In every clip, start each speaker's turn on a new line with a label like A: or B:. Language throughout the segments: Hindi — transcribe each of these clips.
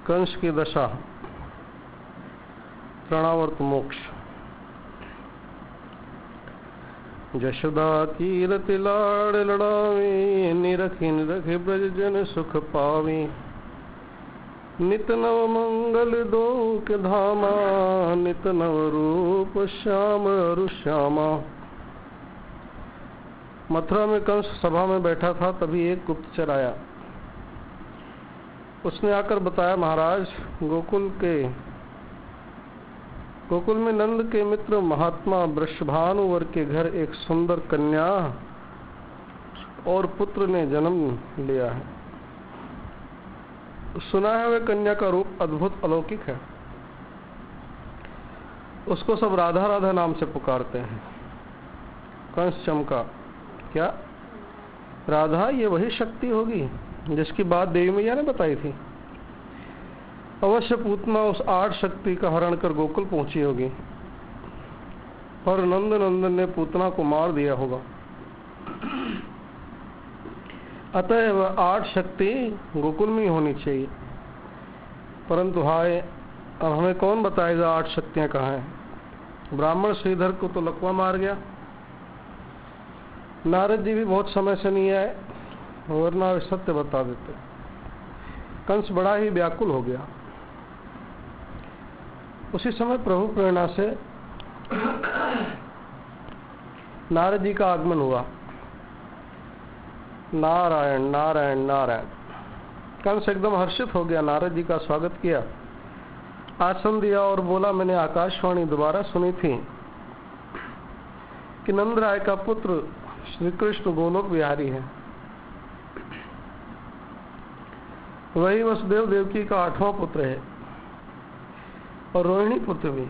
A: कंस की दशा, तृणावर्त मोक्ष। जशोदा की रति लाड़ लड़ावी, निरखी निरखी ब्रज जन सुख पावी। नित नव मंगल दो के धामा, नित नव रूप श्याम अरु श्यामा। मथुरा में कंस सभा में बैठा था, तभी एक गुप्तचर आया। उसने आकर बताया, महाराज गोकुल में नंद के मित्र महात्मा वृषभानुवर के घर एक सुंदर कन्या और पुत्र ने जन्म लिया है। सुना है वह कन्या का रूप अद्भुत अलौकिक है। उसको सब राधा राधा नाम से पुकारते हैं। कंस चमका, क्या राधा ये वही शक्ति होगी जिसकी बात देवी मैया ने बताई थी? अवश्य पूतना उस 8 शक्ति का हरण कर गोकुल पहुंची होगी, पर नंदन ने पूतना को मार दिया होगा। अतः वह 8 शक्ति गोकुल में ही होनी चाहिए। परंतु हाय, अब हमें कौन बताएगा 8 शक्तियां कहाँ हैं? ब्राह्मण श्रीधर को तो लकवा मार गया। नारद जी भी बहुत समय से नहीं आए, वरना वे सत्य बता देते। कंस बड़ा ही व्याकुल हो गया। उसी समय प्रभु प्रेरणा से नारद जी का आगमन हुआ। नारायण नारायण नारायण। कंस एकदम हर्षित हो गया, नारद जी का स्वागत किया, आसन दिया और बोला, मैंने आकाशवाणी दोबारा सुनी थी कि नंद राय का पुत्र श्री कृष्ण गोलोक विहारी है। वही वसुदेव देवकी का 8वां पुत्र है और रोहिणी पुत्र भी।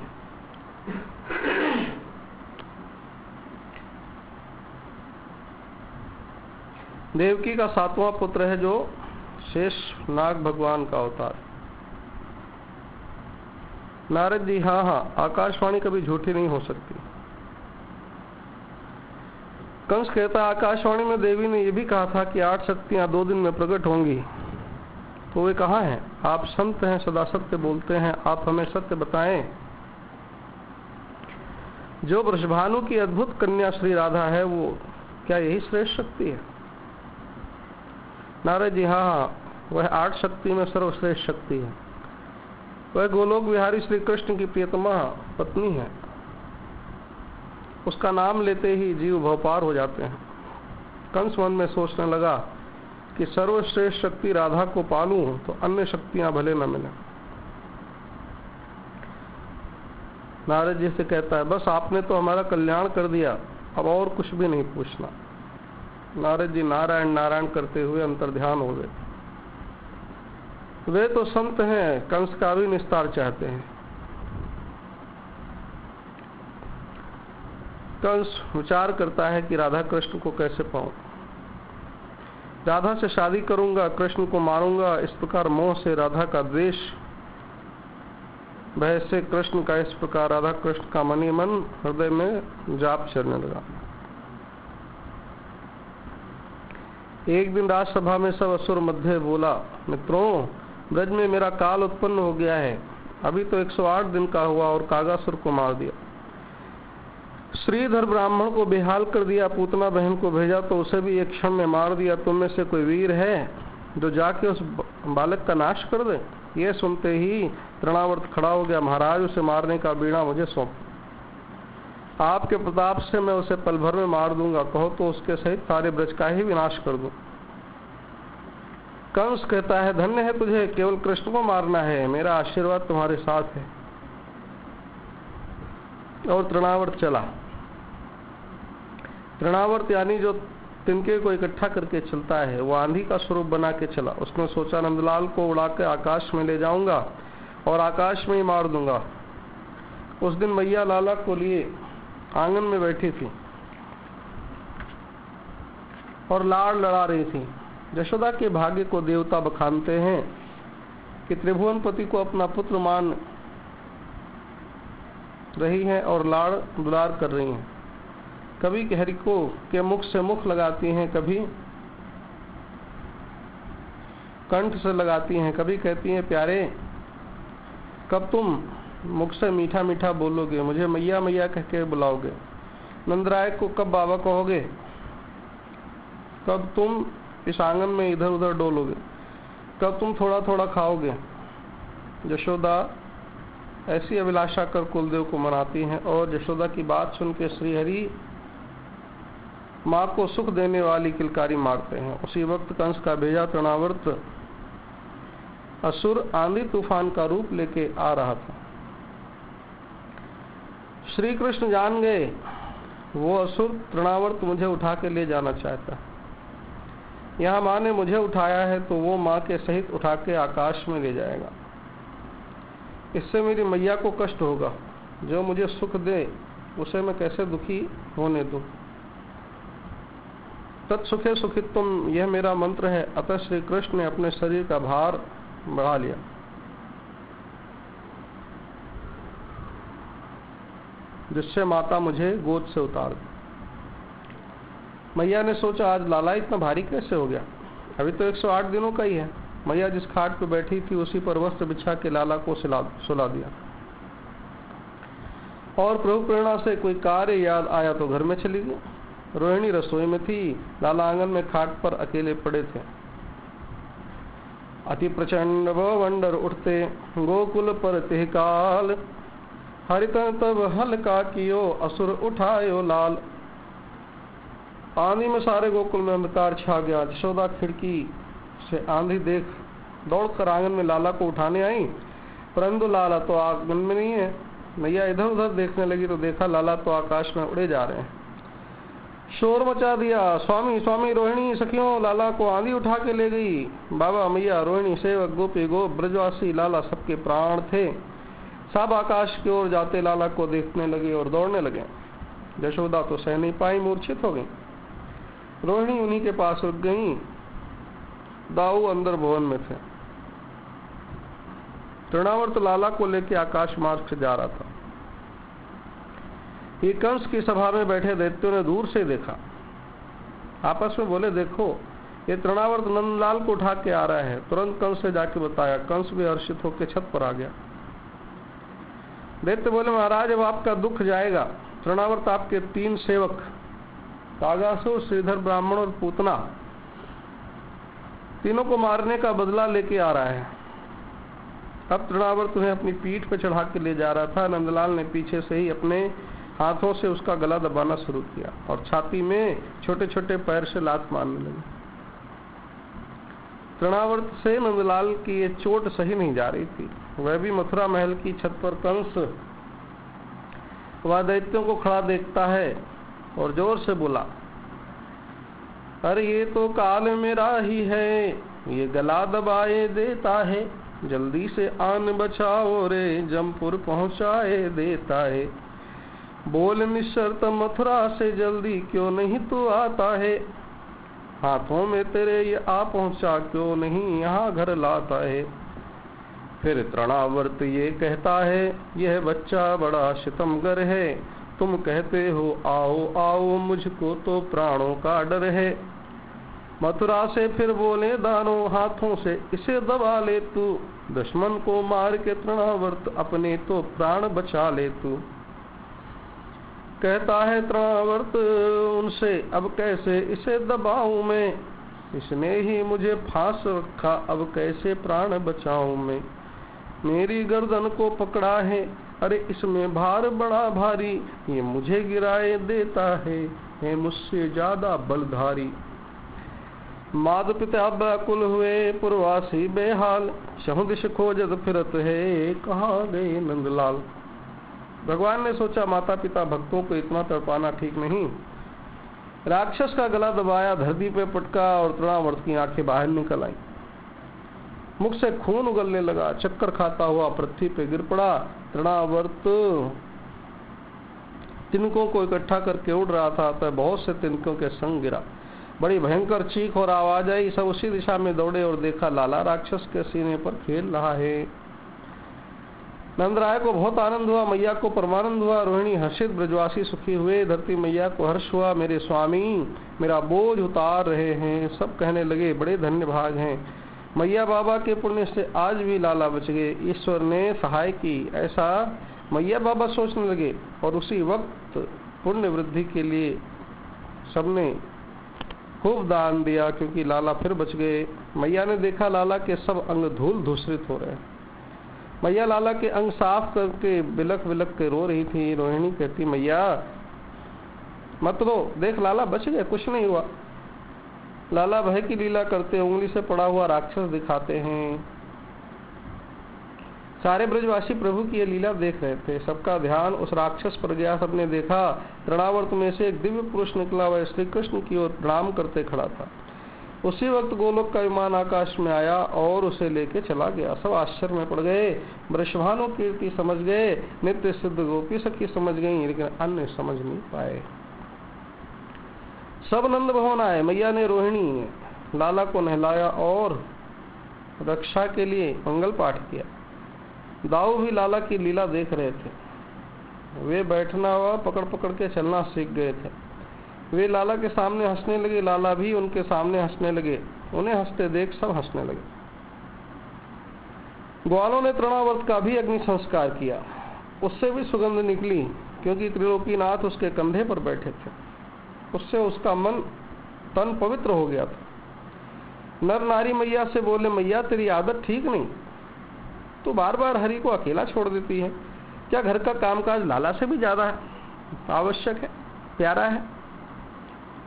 A: देवकी का 7वां पुत्र है, जो शेष नाग भगवान का अवतार। नारद जी, हाँ, आकाशवाणी कभी झूठी नहीं हो सकती। कंस कहता, आकाशवाणी में देवी ने यह भी कहा था कि 8 शक्तियां 2 दिन में प्रकट होंगी, तो वे कहाँ हैं? आप संत हैं, सदा सत्य बोलते हैं, आप हमें सत्य बताएं। जो वृषभानु की अद्भुत कन्या श्री राधा है, वो क्या यही श्रेष्ठ शक्ति है? नारद जी, हाँ, वह 8 शक्ति में सर्वश्रेष्ठ शक्ति है। वह गोलोक विहारी श्री कृष्ण की प्रियतमा पत्नी है। उसका नाम लेते ही जीव भवपार हो जाते हैं। कंस मन में सोचने लगा कि सर्वश्रेष्ठ शक्ति राधा को पालूं तो अन्य शक्तियां भले न मिले। नारद जी से कहता है, बस आपने तो हमारा कल्याण कर दिया, अब और कुछ भी नहीं पूछना। नारद जी नारायण नारायण करते हुए अंतर्ध्यान हो गए। वे तो संत हैं, कंस का भी निस्तार चाहते हैं। कंस विचार करता है कि राधा कृष्ण को कैसे पाऊं। राधा से शादी करूंगा, कृष्ण को मारूंगा, इस प्रकार मोह से राधा का द्वेष, भय से कृष्ण का, इस प्रकार राधा कृष्ण का मन ही मन हृदय में जाप चलने लगा। एक दिन राजसभा में सब असुर मध्य बोला, मित्रों, ब्रज में मेरा काल उत्पन्न हो गया है। अभी तो 108 दिन का हुआ और कागासुर को मार दिया। श्रीधर ब्राह्मण को बेहाल कर दिया, पूतना बहन को भेजा तो उसे भी एक क्षण में मार दिया। तुम में से कोई वीर है जो जाके उस बालक का नाश कर दे? ये सुनते ही तृणावर्त खड़ा हो गया, महाराज, उसे मारने का बीड़ा मुझे सौंप। आपके प्रताप से मैं उसे पल भर में मार दूंगा, कहो तो उसके सहित सारे ब्रज का ही विनाश कर दूं। कंस कहता है, धन्य है तुझे, केवल कृष्ण को मारना है, मेरा आशीर्वाद तुम्हारे साथ है। और तृणावर्त चला। तृणावर्त यानी जो तिनके को इकट्ठा करके चलता है, वो आंधी का स्वरूप बना के चला। उसने सोचा, नंदलाल को उड़ा के आकाश में ले जाऊंगा और आकाश में ही मार दूंगा। उस दिन मैया लाला को लिए आंगन में बैठी थी और लाड़ लड़ा रही थी। यशोदा के भाग्य को देवता बखानते हैं कि त्रिभुवनपति को अपना पुत्र मान रही हैं और लाड़ दुलार कर रही हैं। कभी हरि को के मुख से मुख लगाती हैं, कभी कंठ से लगाती हैं, कभी कहती हैं, प्यारे कब तुम मुख से मीठा मीठा बोलोगे, मुझे मैया मैया कह के बुलाओगे? नंदराय को कब बाबा कहोगे? कब तुम इस आंगन में इधर उधर डोलोगे? कब तुम थोड़ा थोड़ा खाओगे? यशोदा ऐसी अभिलाषा कर कुलदेव को मनाती हैं और यशोदा की बात सुन के श्रीहरि माँ को सुख देने वाली किलकारी मारते हैं। उसी वक्त कंस का भेजा तृणावर्त असुर आंधी तूफान का रूप लेके आ रहा था। श्री कृष्ण जान गए वो असुर तृणावर्त मुझे उठा के ले जाना चाहता। यहाँ माँ ने मुझे उठाया है तो वो माँ के सहित उठा के आकाश में ले जाएगा। इससे मेरी मैया को कष्ट होगा। जो मुझे सुख दे उसे मैं कैसे दुखी होने दूं? तत्सुखे सुखित्वम, यह मेरा मंत्र है। अतः श्री कृष्ण ने अपने शरीर का भार बढ़ा लिया। जिससे माता मुझे गोद से उतार दी। मैया ने सोचा आज लाला इतना भारी कैसे हो गया, अभी तो 108 दिनों का ही है। मैया जिस खाट पर बैठी थी उसी पर वस्त्र बिछा के लाला को सुला दिया। और प्रभु प्रेरणा से कोई कार्य याद आया तो घर में चली गई। रोहिणी रसोई में थी, लाला आंगन में खाट पर अकेले पड़े थे। अति प्रचंड वंडर उठते गोकुल पर तिहकाल, हरित तब हल्का कियो असुर उठायो लाल। आंधी में सारे गोकुल में अंधकार छा गया। यशोदा खिड़की से आंधी देख दौड़कर आंगन में लाला को उठाने आई, परंतु लाला तो आंगन में नहीं है। मैया इधर उधर देखने लगी तो देखा लाला तो आकाश में उड़े जा रहे हैं। शोर मचा दिया, स्वामी स्वामी रोहिणी सखियों, लाला को आंधी उठा के ले गई। बाबा मैया रोहिणी सेवक गोपी गोप ब्रजवासी लाला सबके प्राण थे। सब आकाश की ओर जाते लाला को देखने लगे और दौड़ने लगे। यशोदा तो सह नहीं पाई, मूर्छित हो गई। रोहिणी उन्हीं के पास रुक गई। दाऊ अंदर भवन में थे। तृणावर्त लाला को लेकर आकाश मार्ग से जा रहा था। ये कंस की सभा में बैठे दैत्यों ने दूर से देखा। आपस में बोले, देखो ये तृणावर्त नंदलाल को उठा के आ रहा है। तुरंत कंस से जाके बताया। कंस भी हर्षित होकर छत पर आ गया। दैत्य बोले, महाराज अब आपका दुख जाएगा। तृणावर्त आपके 3 सेवक कागासुर, श्रीधर ब्राह्मण और पूतना, तीनों को मारने का बदला लेके आ रहा है। अब तृणावर्त उन्हें अपनी पीठ पर चढ़ा के ले जा रहा था। नंदलाल ने पीछे से ही अपने हाथों से उसका गला दबाना शुरू किया और छाती में छोटे छोटे पैर से लात मारने लगे। तृणावर्त से नंदलाल की ये चोट सही नहीं जा रही थी। वह भी मथुरा महल की छत पर कंस वह दैत्यों को खड़ा देखता है और जोर से बोला, अरे ये तो काल मेरा ही है, ये गला दबाए देता है। जल्दी से आन बचाओ रे, जमपुर पहुंचाए देता है। बोल निशर्त मथुरा से जल्दी क्यों नहीं तू आता है। हाथों में तेरे ये आ पहुंचा क्यों नहीं यहाँ घर लाता है। फिर तृणावर्त ये कहता है, यह बच्चा बड़ा सितमगर है। तुम कहते हो आओ आओ, मुझको तो प्राणों का डर है। मथुरा से फिर बोले दानों, हाथों से इसे दबा ले तू। दुश्मन को मार के तृणावर्त अपने तो प्राण बचा ले तू। कहता है तृणावर्त उनसे, अब कैसे इसे दबाऊं मैं। इसने ही मुझे फांस रखा, अब कैसे प्राण बचाऊं मैं। मेरी गर्दन को पकड़ा है, अरे इसमें भार बड़ा भारी। ये मुझे गिराए देता है मुझसे ज्यादा बलधारी। माद पिता व्याकुल हुए, पुरवासी बेहाल। सहुदिश खोजत फिरत है, कहाँ गए नंदलाल। भगवान ने सोचा माता पिता भक्तों को इतना तड़पाना ठीक नहीं। राक्षस का गला दबाया, धरती पे पटका और तृणावर्त की आंखें बाहर निकल आई। मुख से खून उगलने लगा। चक्कर खाता हुआ पृथ्वी पे गिर पड़ा। तृणावर्त तिनकों को इकट्ठा करके उड़ रहा था, तो बहुत से तिनकों के संग गिरा। बड़ी भयंकर चीख और आवाज आई। सब उसी दिशा में दौड़े और देखा लाला राक्षस के सीने पर खेल रहा है। नंदराय को बहुत आनंद हुआ, मैया को परमानंद हुआ। रोहिणी हर्षित, ब्रजवासी सुखी हुए। धरती मैया को हर्ष हुआ, मेरे स्वामी मेरा बोझ उतार रहे हैं। सब कहने लगे, बड़े धन्य भाग हैं। मैया बाबा के पुण्य से आज भी लाला बच गए, ईश्वर ने सहाय की, ऐसा मैया बाबा सोचने लगे। और उसी वक्त पुण्य वृद्धि के लिए सबने खूब दान दिया, क्योंकि लाला फिर बच गए। मैया ने देखा लाला के सब अंग धूल धूसरित हो रहे हैं। मैया लाला के अंग साफ करके बिलक बिलक के रो रही थी। रोहिणी कहती, मैया मत रो, देख लाला बच गए, कुछ नहीं हुआ। लाला भय की लीला करते उंगली से पड़ा हुआ राक्षस दिखाते हैं। सारे ब्रजवासी प्रभु की ये लीला देख रहे थे। सबका ध्यान उस राक्षस पर गया। सबने देखा तृणावर्त में से एक दिव्य पुरुष निकला, वह श्री कृष्ण की ओर प्रणाम करते खड़ा था। उसी वक्त गोलोक का विमान आकाश में आया और उसे लेके चला गया। सब आश्चर्य में पड़ गए। वृषभानु कीर्ति समझ गए, नित्य सिद्ध गोपी सखी समझ गई, लेकिन अन्य समझ नहीं पाए। सब नंद भवन आए। मैया ने रोहिणी लाला को नहलाया और रक्षा के लिए मंगल पाठ किया। दाऊ भी लाला की लीला देख रहे थे। वे बैठना हुआ पकड़ पकड़ के चलना सीख गए थे। वे लाला के सामने हंसने लगे, लाला भी उनके सामने हंसने लगे। उन्हें हंसते देख सब हंसने लगे। ग्वालों ने तृणावर्त का भी अग्नि संस्कार किया। उससे भी सुगंध निकली, क्योंकि त्रिलोकीनाथ उसके कंधे पर बैठे थे। उससे उसका मन तन पवित्र हो गया था। नर नारी मैया से बोले, मैया तेरी आदत ठीक नहीं, तो बार बार हरि को अकेला छोड़ देती है। क्या घर का कामकाज लाला से भी ज्यादा आवश्यक है, प्यारा है?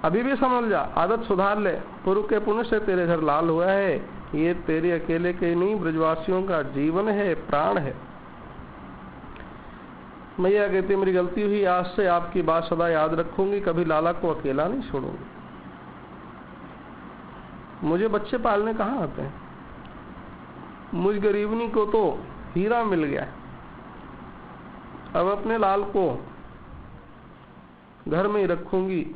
A: अभी भी समझ जा, आदत सुधार ले। पूर्व के पुण्य से तेरे घर लाल हुआ है। ये तेरे अकेले के नहीं, ब्रजवासियों का जीवन है, प्राण है। मैया कहती, मेरी गलती हुई, आज से आपकी बात सदा याद रखूंगी, कभी लाला को अकेला नहीं छोड़ूंगी। मुझे बच्चे पालने कहाँ आते हैं? मुझ गरीबनी को तो हीरा मिल गया। अब अपने लाल को घर में ही रखूंगी।